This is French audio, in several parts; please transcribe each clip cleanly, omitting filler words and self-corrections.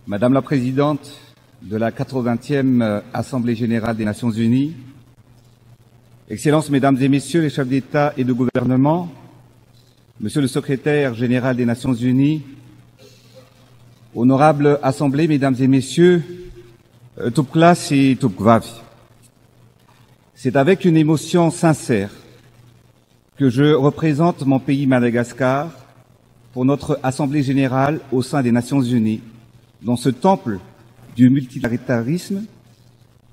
Madame la Présidente de la 80e Assemblée générale des Nations unies, Excellences, Mesdames et Messieurs les chefs d'État et de gouvernement, Monsieur le Secrétaire général des Nations unies, Honorable Assemblée, Mesdames et Messieurs, toute classe et toute gvavi. C'est avec une émotion sincère que je représente mon pays Madagascar pour notre Assemblée générale au sein des Nations unies, dans ce temple du multilatéralisme,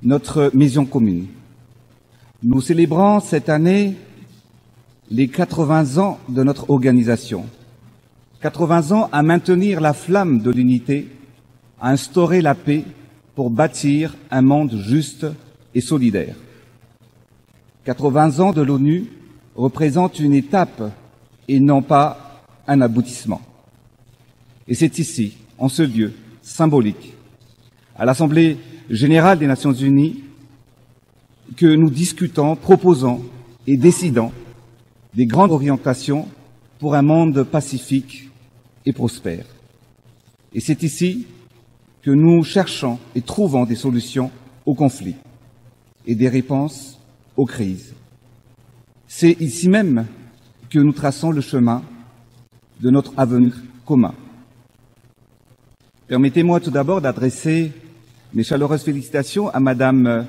notre maison commune. Nous célébrons cette année les 80 ans de notre organisation. 80 ans à maintenir la flamme de l'unité, à instaurer la paix pour bâtir un monde juste et solidaire. 80 ans de l'ONU représentent une étape et non pas un aboutissement. Et c'est ici, en ce lieu symbolique, à l'Assemblée générale des Nations unies, que nous discutons, proposons et décidons des grandes orientations pour un monde pacifique et prospère. Et c'est ici que nous cherchons et trouvons des solutions aux conflits et des réponses aux crises. C'est ici même que nous traçons le chemin de notre avenir commun. Permettez-moi tout d'abord d'adresser mes chaleureuses félicitations à Madame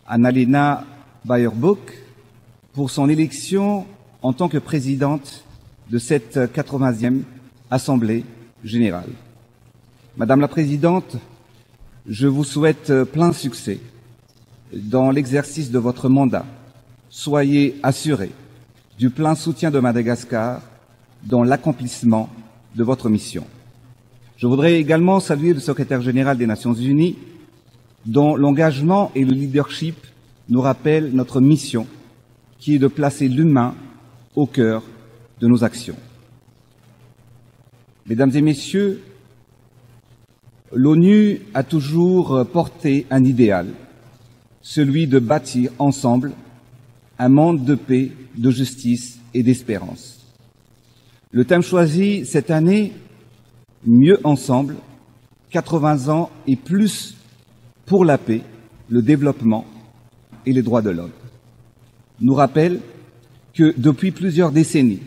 Annalena Baerbock pour son élection en tant que présidente de cette 80e Assemblée générale. Madame la Présidente, je vous souhaite plein succès dans l'exercice de votre mandat. Soyez assurés du plein soutien de Madagascar dans l'accomplissement de votre mission. Je voudrais également saluer le secrétaire général des Nations unies, dont l'engagement et le leadership nous rappellent notre mission, qui est de placer l'humain au cœur de nos actions. Mesdames et Messieurs, l'ONU a toujours porté un idéal, celui de bâtir ensemble un monde de paix, de justice et d'espérance. Le thème choisi cette année, Mieux ensemble, 80 ans et plus pour la paix, le développement et les droits de l'homme, nous rappelle que depuis plusieurs décennies,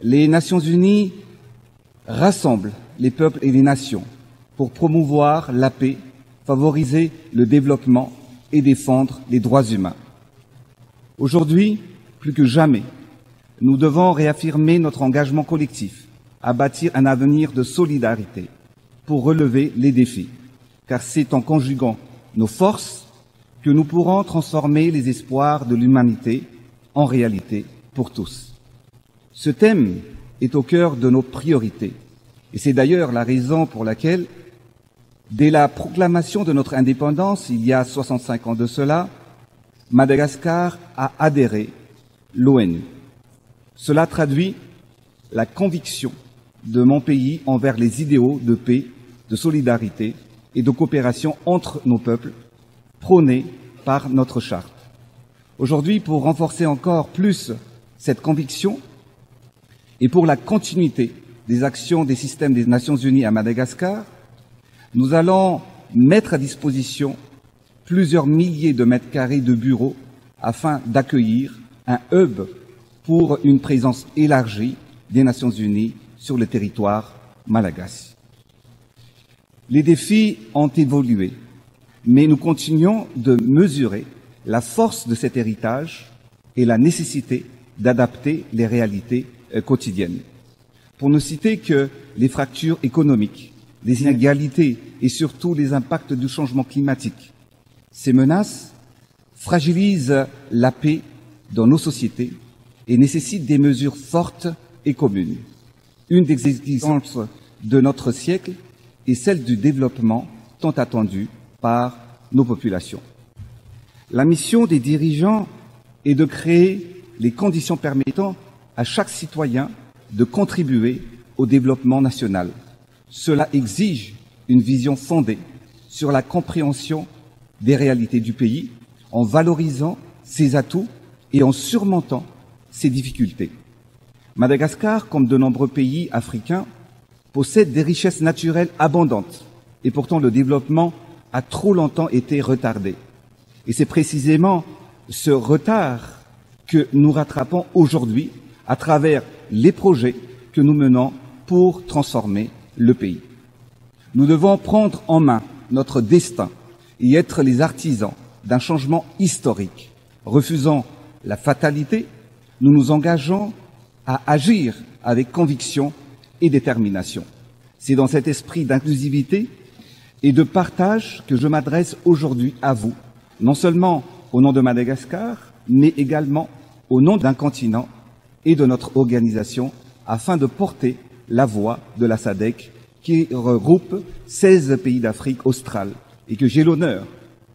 les Nations unies rassemblent les peuples et les nations pour promouvoir la paix, favoriser le développement et défendre les droits humains. Aujourd'hui, plus que jamais, nous devons réaffirmer notre engagement collectif à bâtir un avenir de solidarité pour relever les défis, car c'est en conjuguant nos forces que nous pourrons transformer les espoirs de l'humanité en réalité pour tous. Ce thème est au cœur de nos priorités, et c'est d'ailleurs la raison pour laquelle, dès la proclamation de notre indépendance, il y a 65 ans de cela, Madagascar a adhéré à l'ONU. Cela traduit la conviction de mon pays envers les idéaux de paix, de solidarité et de coopération entre nos peuples, prônés par notre charte. Aujourd'hui, pour renforcer encore plus cette conviction et pour la continuité des actions des systèmes des Nations unies à Madagascar, nous allons mettre à disposition plusieurs milliers de mètres carrés de bureaux afin d'accueillir un hub pour une présence élargie des Nations unies sur le territoire malagasy. Les défis ont évolué, mais nous continuons de mesurer la force de cet héritage et la nécessité d'adapter les réalités quotidiennes. Pour ne citer que les fractures économiques, les inégalités et surtout les impacts du changement climatique. Ces menaces fragilisent la paix dans nos sociétés et nécessitent des mesures fortes et communes. Une des exigences de notre siècle est celle du développement tant attendu par nos populations. La mission des dirigeants est de créer les conditions permettant à chaque citoyen de contribuer au développement national. Cela exige une vision fondée sur la compréhension des réalités du pays, en valorisant ses atouts et en surmontant ses difficultés. Madagascar, comme de nombreux pays africains, possède des richesses naturelles abondantes et pourtant le développement a trop longtemps été retardé. Et c'est précisément ce retard que nous rattrapons aujourd'hui à travers les projets que nous menons pour transformer le pays. Nous devons prendre en main notre destin et être les artisans d'un changement historique. Refusant la fatalité, nous nous engageons à agir avec conviction et détermination. C'est dans cet esprit d'inclusivité et de partage que je m'adresse aujourd'hui à vous, non seulement au nom de Madagascar, mais également au nom d'un continent et de notre organisation, afin de porter la voix de la SADC qui regroupe 16 pays d'Afrique australe et que j'ai l'honneur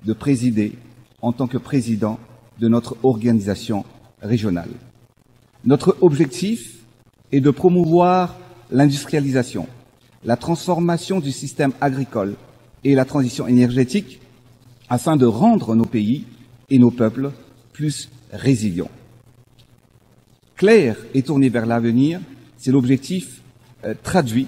de présider en tant que président de notre organisation régionale. Notre objectif est de promouvoir l'industrialisation, la transformation du système agricole et la transition énergétique afin de rendre nos pays et nos peuples plus résilients. Clair et tourné vers l'avenir, c'est l'objectif traduit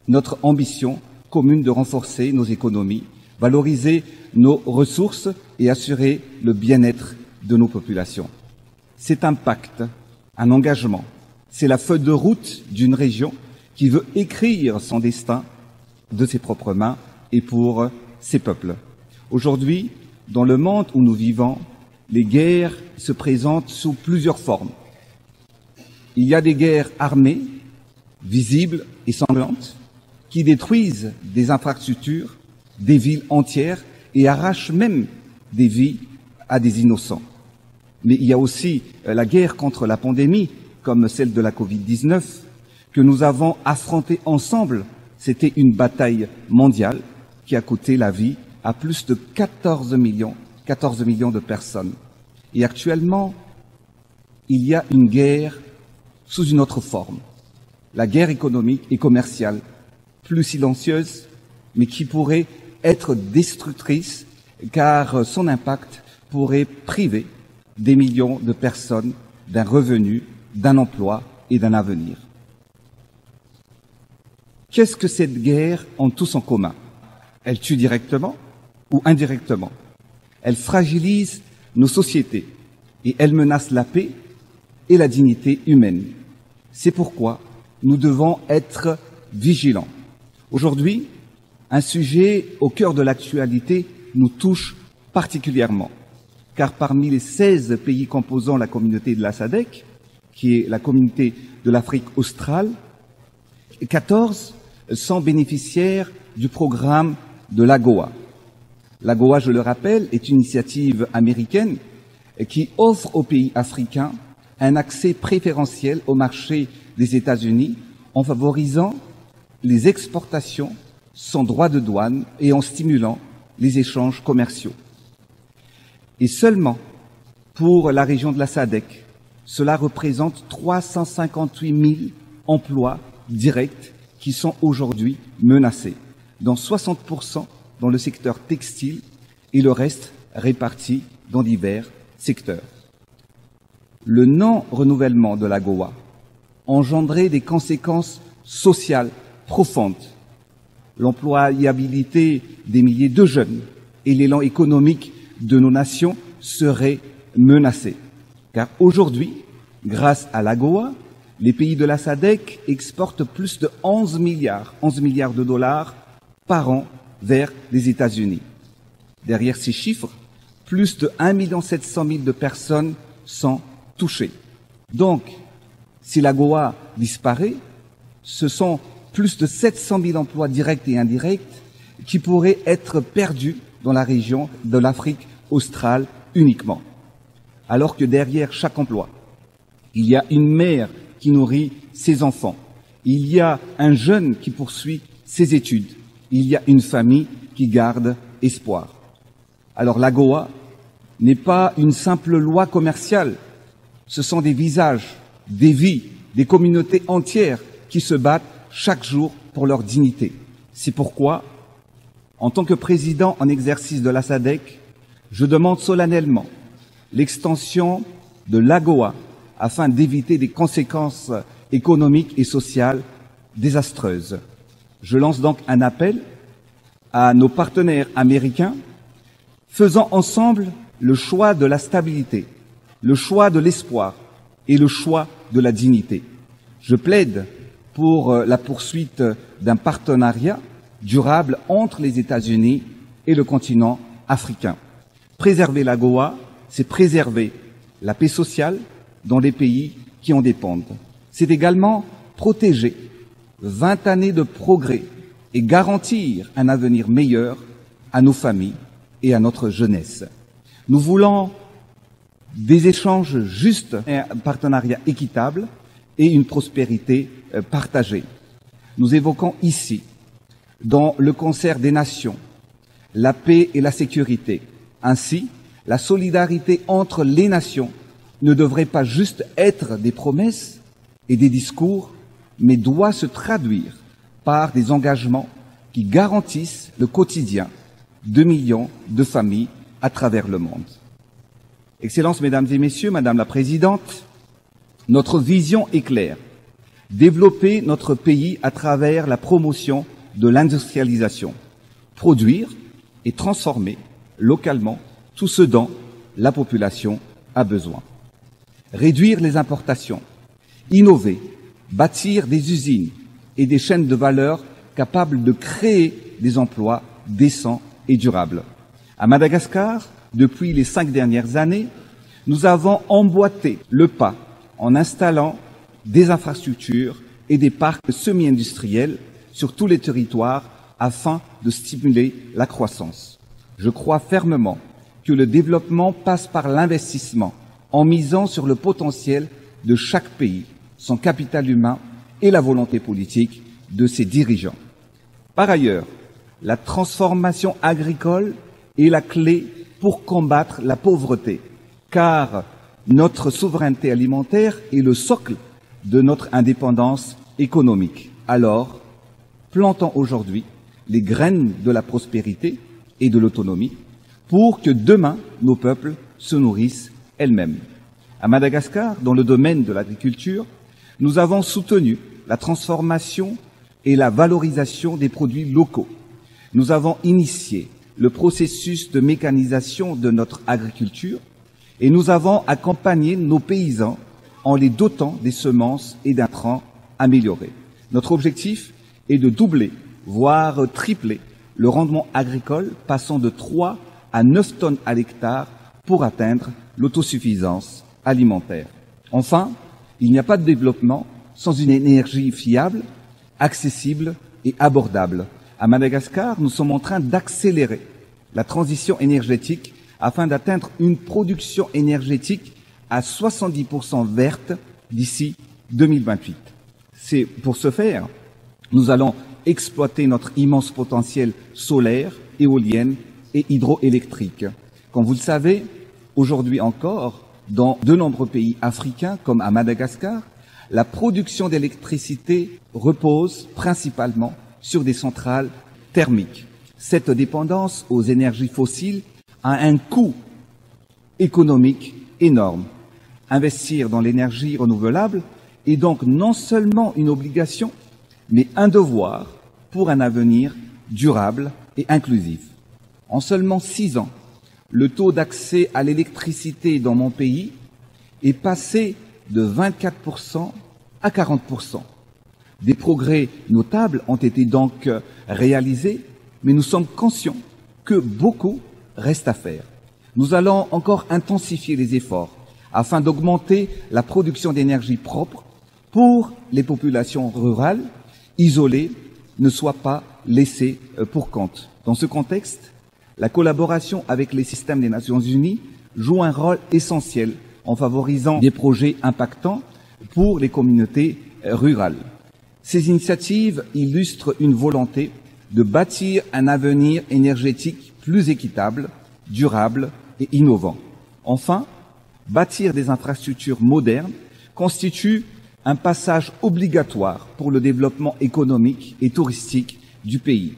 notre ambition commune de renforcer nos économies, valoriser nos ressources et assurer le bien-être de nos populations. C'est un pacte, un engagement, c'est la feuille de route d'une région qui veut écrire son destin de ses propres mains et pour ses peuples. Aujourd'hui, dans le monde où nous vivons, les guerres se présentent sous plusieurs formes. Il y a des guerres armées, visibles et sanglantes, qui détruisent des infrastructures, des villes entières et arrachent même des vies à des innocents. Mais il y a aussi la guerre contre la pandémie, comme celle de la Covid-19, que nous avons affrontée ensemble. C'était une bataille mondiale qui a coûté la vie à plus de 14 millions de personnes. Et actuellement, il y a une guerre sous une autre forme, la guerre économique et commerciale, plus silencieuse, mais qui pourrait être destructrice, car son impact pourrait priver des millions de personnes d'un revenu, d'un emploi et d'un avenir. Qu'est-ce que cette guerre a tous en commun? Elle tue directement ou indirectement. Elle fragilise nos sociétés et elle menace la paix et la dignité humaine. C'est pourquoi nous devons être vigilants. Aujourd'hui, un sujet au cœur de l'actualité nous touche particulièrement, car parmi les 16 pays composant la communauté de la SADC, qui est la communauté de l'Afrique australe, 14 sont bénéficiaires du programme de l'AGOA. L'AGOA, je le rappelle, est une initiative américaine qui offre aux pays africains un accès préférentiel au marché des États-Unis en favorisant les exportations sans droit de douane et en stimulant les échanges commerciaux. Et seulement pour la région de la SADC, cela représente 358 000 emplois directs qui sont aujourd'hui menacés, dont 60% dans le secteur textile et le reste réparti dans divers secteurs. Le non-renouvellement de l'AGOA engendrait des conséquences sociales profondes. L'employabilité des milliers de jeunes et l'élan économique de nos nations seraient menacés. Car aujourd'hui, grâce à l'AGOA, les pays de la SADC exportent plus de 11 milliards de dollars par an vers les États-Unis. Derrière ces chiffres, plus de 1 700 000 de personnes sont touchées. Donc, si l'AGOA disparaît, ce sont plus de 700 000 emplois directs et indirects qui pourraient être perdus dans la région de l'Afrique australe uniquement. Alors que derrière chaque emploi, il y a une mère qui nourrit ses enfants, il y a un jeune qui poursuit ses études, il y a une famille qui garde espoir. Alors l'AGOA n'est pas une simple loi commerciale, ce sont des visages, des vies, des communautés entières qui se battent chaque jour pour leur dignité. C'est pourquoi, en tant que président en exercice de la SADC, je demande solennellement l'extension de l'AGOA afin d'éviter des conséquences économiques et sociales désastreuses. Je lance donc un appel à nos partenaires américains, faisant ensemble le choix de la stabilité, le choix de l'espoir et le choix de la dignité. Je plaide pour la poursuite d'un partenariat durable entre les États-Unis et le continent africain. Préserver l'AGOA, c'est préserver la paix sociale dans les pays qui en dépendent. C'est également protéger 20 années de progrès et garantir un avenir meilleur à nos familles et à notre jeunesse. Nous voulons des échanges justes, un partenariat équitable et une prospérité partagée. Nous évoquons ici, dans le concert des nations, la paix et la sécurité. Ainsi, la solidarité entre les nations ne devrait pas juste être des promesses et des discours, mais doit se traduire par des engagements qui garantissent le quotidien de millions de familles à travers le monde. Excellences, Mesdames et Messieurs, Madame la Présidente, notre vision est claire. Développer notre pays à travers la promotion de l'industrialisation. Produire et transformer localement tout ce dont la population a besoin. Réduire les importations. Innover, bâtir des usines et des chaînes de valeur capables de créer des emplois décents et durables. À Madagascar, depuis les 5 dernières années, nous avons emboîté le pas en installant des infrastructures et des parcs semi-industriels sur tous les territoires afin de stimuler la croissance. Je crois fermement que le développement passe par l'investissement en misant sur le potentiel de chaque pays, son capital humain et la volonté politique de ses dirigeants. Par ailleurs, la transformation agricole est la clé pour combattre la pauvreté, car notre souveraineté alimentaire est le socle de notre indépendance économique. Alors, plantons aujourd'hui les graines de la prospérité et de l'autonomie pour que demain nos peuples se nourrissent elles-mêmes. À Madagascar, dans le domaine de l'agriculture, nous avons soutenu la transformation et la valorisation des produits locaux. Nous avons initié le processus de mécanisation de notre agriculture et nous avons accompagné nos paysans en les dotant des semences et d'intrants améliorés. Notre objectif est de doubler, voire tripler, le rendement agricole, passant de 3 à 9 tonnes à l'hectare pour atteindre l'autosuffisance alimentaire. Enfin, il n'y a pas de développement sans une énergie fiable, accessible et abordable. À Madagascar, nous sommes en train d'accélérer la transition énergétique afin d'atteindre une production énergétique à 70% verte d'ici 2028. C'est pour ce faire, nous allons exploiter notre immense potentiel solaire, éolienne et hydroélectrique. Comme vous le savez, aujourd'hui encore, dans de nombreux pays africains, comme à Madagascar, la production d'électricité repose principalement sur des centrales thermiques. Cette dépendance aux énergies fossiles a un coût économique énorme. Investir dans l'énergie renouvelable est donc non seulement une obligation, mais un devoir pour un avenir durable et inclusif. En seulement 6 ans, le taux d'accès à l'électricité dans mon pays est passé de 24% à 40%. Des progrès notables ont été donc réalisés, mais nous sommes conscients que beaucoup reste à faire. Nous allons encore intensifier les efforts afin d'augmenter la production d'énergie propre pour les populations rurales, isolées, ne soient pas laissées pour compte. Dans ce contexte, la collaboration avec les systèmes des Nations Unies joue un rôle essentiel en favorisant des projets impactants pour les communautés rurales. Ces initiatives illustrent une volonté de bâtir un avenir énergétique plus équitable, durable et innovant. Enfin, bâtir des infrastructures modernes constitue un passage obligatoire pour le développement économique et touristique du pays.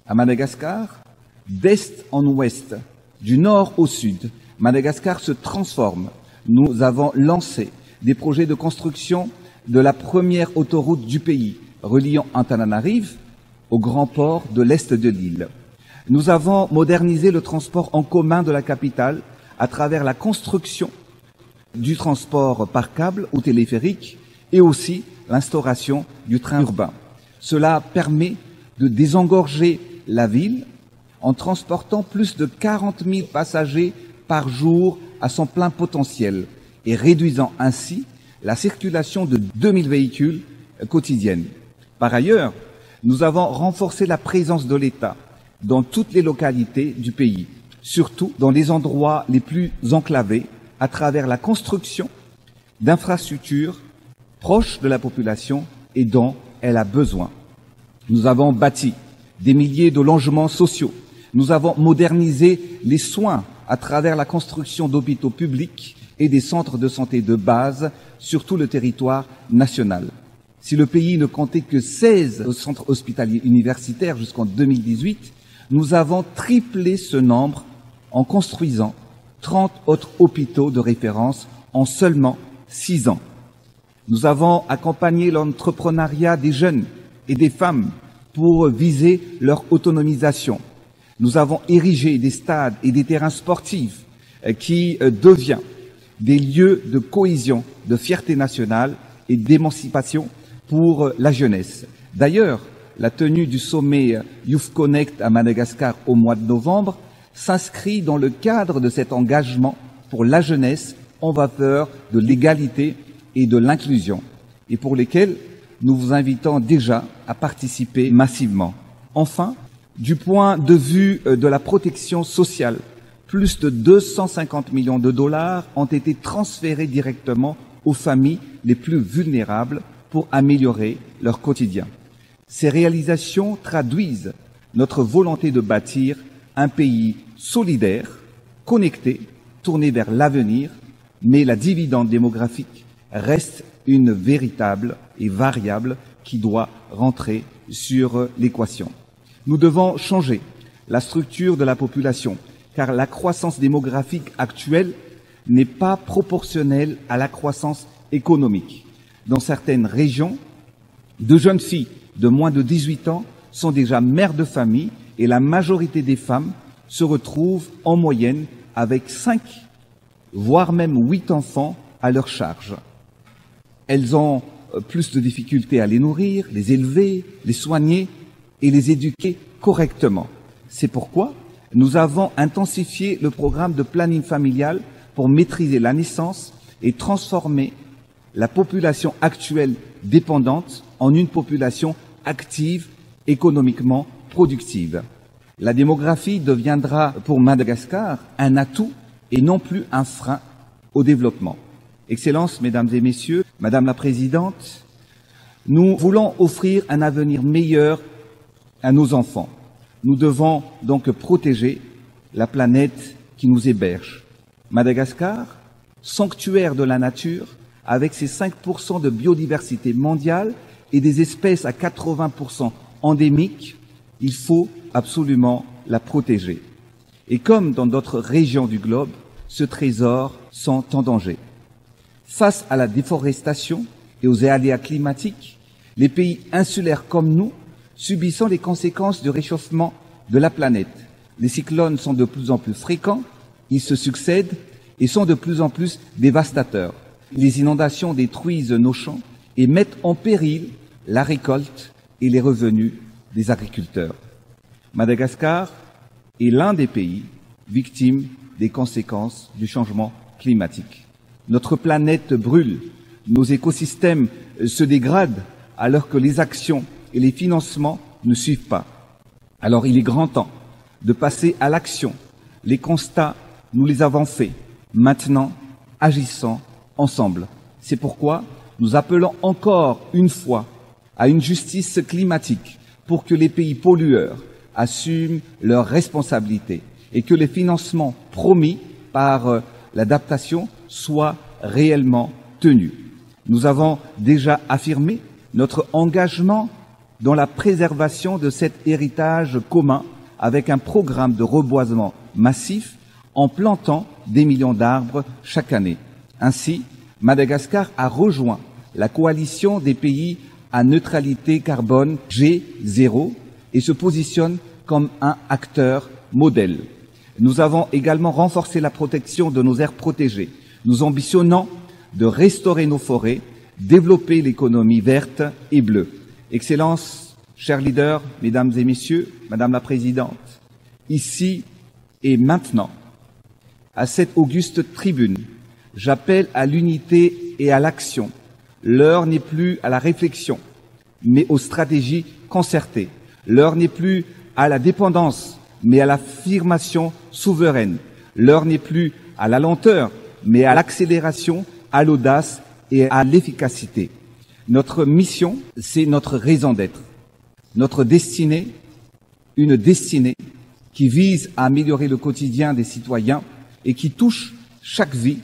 À Madagascar, d'est en ouest, du nord au sud, Madagascar se transforme. Nous avons lancé des projets de construction de la première autoroute du pays, reliant Antananarive aux grands ports de l'est de l'île. Nous avons modernisé le transport en commun de la capitale à travers la construction du transport par câble ou téléphérique et aussi l'instauration du train urbain. Cela permet de désengorger la ville en transportant plus de 40 000 passagers par jour à son plein potentiel et réduisant ainsi la circulation de 2000 véhicules quotidiennes. Par ailleurs, nous avons renforcé la présence de l'État dans toutes les localités du pays, surtout dans les endroits les plus enclavés, à travers la construction d'infrastructures proches de la population et dont elle a besoin. Nous avons bâti des milliers de logements sociaux. Nous avons modernisé les soins à travers la construction d'hôpitaux publics et des centres de santé de base sur tout le territoire national. Si le pays ne comptait que 16 centres hospitaliers universitaires jusqu'en 2018, nous avons triplé ce nombre en construisant 30 autres hôpitaux de référence en seulement 6 ans. Nous avons accompagné l'entrepreneuriat des jeunes et des femmes pour viser leur autonomisation. Nous avons érigé des stades et des terrains sportifs qui deviennent des lieux de cohésion, de fierté nationale et d'émancipation pour la jeunesse. D'ailleurs, la tenue du sommet Youth Connect à Madagascar au mois de novembre s'inscrit dans le cadre de cet engagement pour la jeunesse en faveur de l'égalité et de l'inclusion, et pour lesquels nous vous invitons déjà à participer massivement. Enfin, du point de vue de la protection sociale, plus de 250 millions de dollars ont été transférés directement aux familles les plus vulnérables pour améliorer leur quotidien. Ces réalisations traduisent notre volonté de bâtir un pays solidaire, connecté, tourné vers l'avenir, mais la dividende démographique reste une véritable et variable qui doit rentrer sur l'équation. Nous devons changer la structure de la population, car la croissance démographique actuelle n'est pas proportionnelle à la croissance économique. Dans certaines régions, de jeunes filles de moins de 18 ans sont déjà mères de famille et la majorité des femmes se retrouvent en moyenne avec 5, voire même 8 enfants à leur charge. Elles ont plus de difficultés à les nourrir, les élever, les soigner et les éduquer correctement. C'est pourquoi nous avons intensifié le programme de planning familial pour maîtriser la naissance et transformer la population actuelle dépendante en une population active, économiquement productive. La démographie deviendra pour Madagascar un atout et non plus un frein au développement. Excellences, Mesdames et Messieurs, Madame la Présidente, nous voulons offrir un avenir meilleur à nos enfants. Nous devons donc protéger la planète qui nous héberge. Madagascar, sanctuaire de la nature, avec ses 5% de biodiversité mondiale et des espèces à 80% endémiques, il faut absolument la protéger. Et comme dans d'autres régions du globe, ce trésor sont en danger. Face à la déforestation et aux aléas climatiques, les pays insulaires comme nous subissons les conséquences du réchauffement de la planète. Les cyclones sont de plus en plus fréquents, ils se succèdent et sont de plus en plus dévastateurs. Les inondations détruisent nos champs et mettent en péril la récolte et les revenus des agriculteurs. Madagascar est l'un des pays victimes des conséquences du changement climatique. Notre planète brûle, nos écosystèmes se dégradent alors que les actions et les financements ne suivent pas. Alors il est grand temps de passer à l'action. Les constats, nous les avons faits. Maintenant, agissons ensemble. C'est pourquoi nous appelons encore une fois à une justice climatique pour que les pays pollueurs assument leurs responsabilités et que les financements promis par l'adaptation soient réellement tenus. Nous avons déjà affirmé notre engagement dans la préservation de cet héritage commun avec un programme de reboisement massif en plantant des millions d'arbres chaque année. Ainsi, Madagascar a rejoint la coalition des pays à neutralité carbone G0 et se positionne comme un acteur modèle. Nous avons également renforcé la protection de nos aires protégées. Nous ambitionnons de restaurer nos forêts, développer l'économie verte et bleue. Excellences, chers leaders, Mesdames et Messieurs, Madame la Présidente, ici et maintenant, à cette auguste tribune, j'appelle à l'unité et à l'action. L'heure n'est plus à la réflexion, mais aux stratégies concertées. L'heure n'est plus à la dépendance, mais à l'affirmation souveraine. L'heure n'est plus à la lenteur, mais à l'accélération, à l'audace et à l'efficacité. Notre mission, c'est notre raison d'être. Notre destinée, une destinée qui vise à améliorer le quotidien des citoyens et qui touche chaque vie,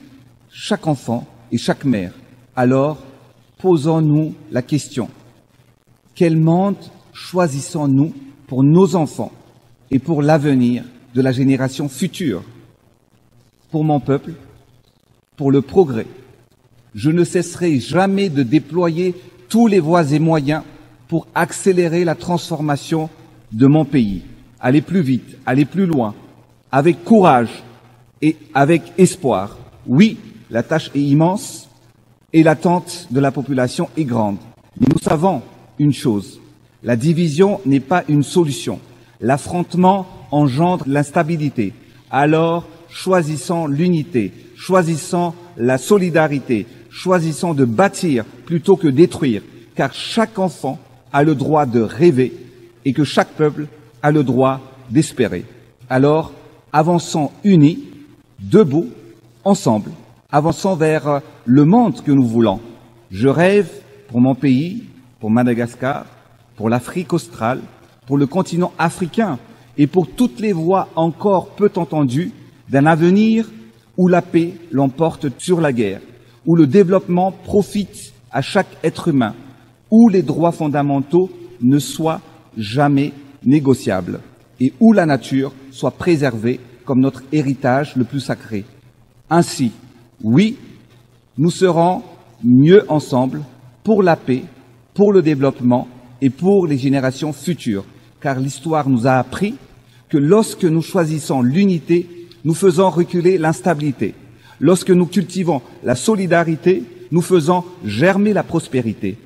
chaque enfant et chaque mère. Alors, posons-nous la question. Quel monde choisissons-nous pour nos enfants et pour l'avenir de la génération future? Pour mon peuple, pour le progrès, je ne cesserai jamais de déployer tous les voies et moyens pour accélérer la transformation de mon pays. Aller plus vite, aller plus loin, avec courage et avec espoir. Oui, la tâche est immense et l'attente de la population est grande. Mais nous savons une chose, la division n'est pas une solution. L'affrontement engendre l'instabilité. Alors, choisissons l'unité, choisissons la solidarité, choisissons de bâtir plutôt que détruire, car chaque enfant a le droit de rêver et que chaque peuple a le droit d'espérer. Alors, avançons unis, debout, ensemble, avançons vers le monde que nous voulons. Je rêve pour mon pays, pour Madagascar, pour l'Afrique australe, pour le continent africain et pour toutes les voix encore peu entendues d'un avenir où la paix l'emporte sur la guerre, où le développement profite à chaque être humain, où les droits fondamentaux ne soient jamais négociables et où la nature soit préservée comme notre héritage le plus sacré. Ainsi, oui, nous serons mieux ensemble pour la paix, pour le développement et pour les générations futures, car l'histoire nous a appris que lorsque nous choisissons l'unité, nous faisons reculer l'instabilité. Lorsque nous cultivons la solidarité, nous faisons germer la prospérité,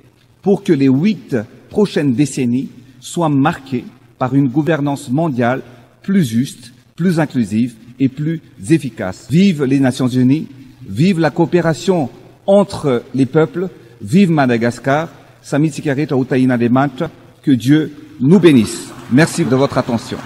pour que les 8 prochaines décennies soient marquées par une gouvernance mondiale plus juste, plus inclusive et plus efficace. Vive les Nations Unies, vive la coopération entre les peuples, vive Madagascar, Samit Sikareta Utaina de Manta, que Dieu nous bénisse. Merci de votre attention.